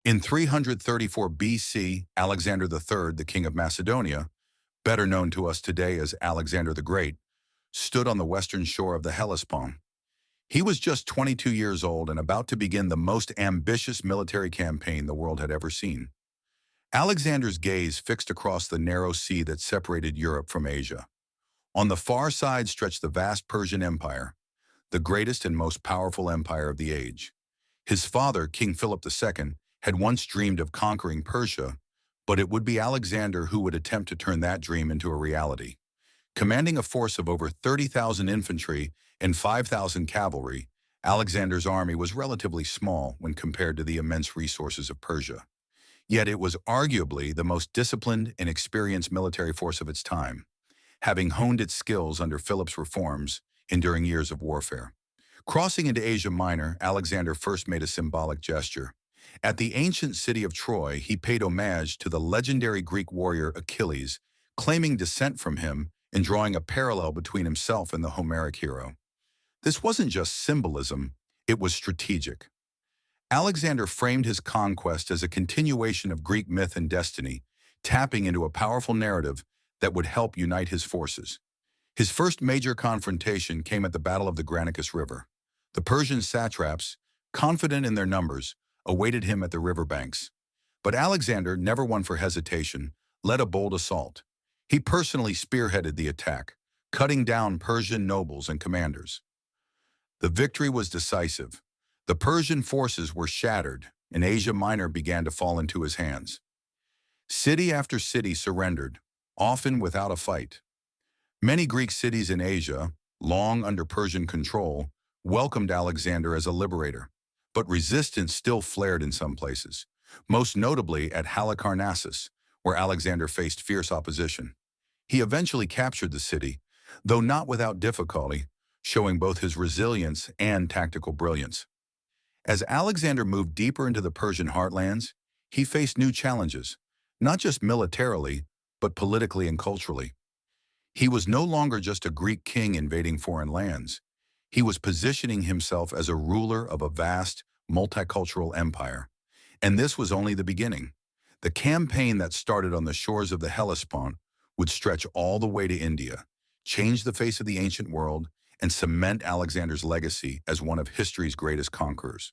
In 334 BC, Alexander III, the king of Macedonia, better known to us today as Alexander the Great, stood on the western shore of the Hellespont. He was just 22 years old and about to begin the most ambitious military campaign the world had ever seen. Alexander's gaze fixed across the narrow sea that separated Europe from Asia. On the far side stretched the vast Persian Empire, the greatest and most powerful empire of the age. His father, King Philip II, had once dreamed of conquering Persia, but it would be Alexander who would attempt to turn that dream into a reality. Commanding a force of over 30,000 infantry and 5,000 cavalry, Alexander's army was relatively small when compared to the immense resources of Persia. Yet it was arguably the most disciplined and experienced military force of its time, having honed its skills under Philip's reforms enduring years of warfare. Crossing into Asia Minor, Alexander first made a symbolic gesture. At the ancient city of Troy, he paid homage to the legendary Greek warrior Achilles, claiming descent from him and drawing a parallel between himself and the Homeric hero. This wasn't just symbolism, it was strategic. Alexander framed his conquest as a continuation of Greek myth and destiny, tapping into a powerful narrative that would help unite his forces. His first major confrontation came at the Battle of the Granicus River. The Persian satraps, confident in their numbers, awaited him at the riverbanks. But Alexander, never one for hesitation, led a bold assault. He personally spearheaded the attack, cutting down Persian nobles and commanders. The victory was decisive. The Persian forces were shattered, and Asia Minor began to fall into his hands. City after city surrendered, often without a fight. Many Greek cities in Asia, long under Persian control, welcomed Alexander as a liberator, but resistance still flared in some places, most notably at Halicarnassus, where Alexander faced fierce opposition. He eventually captured the city, though not without difficulty, showing both his resilience and tactical brilliance. As Alexander moved deeper into the Persian heartlands, he faced new challenges, not just militarily, but politically and culturally. He was no longer just a Greek king invading foreign lands. He was positioning himself as a ruler of a vast, multicultural empire. And this was only the beginning. The campaign that started on the shores of the Hellespont would stretch all the way to India, change the face of the ancient world, and cement Alexander's legacy as one of history's greatest conquerors.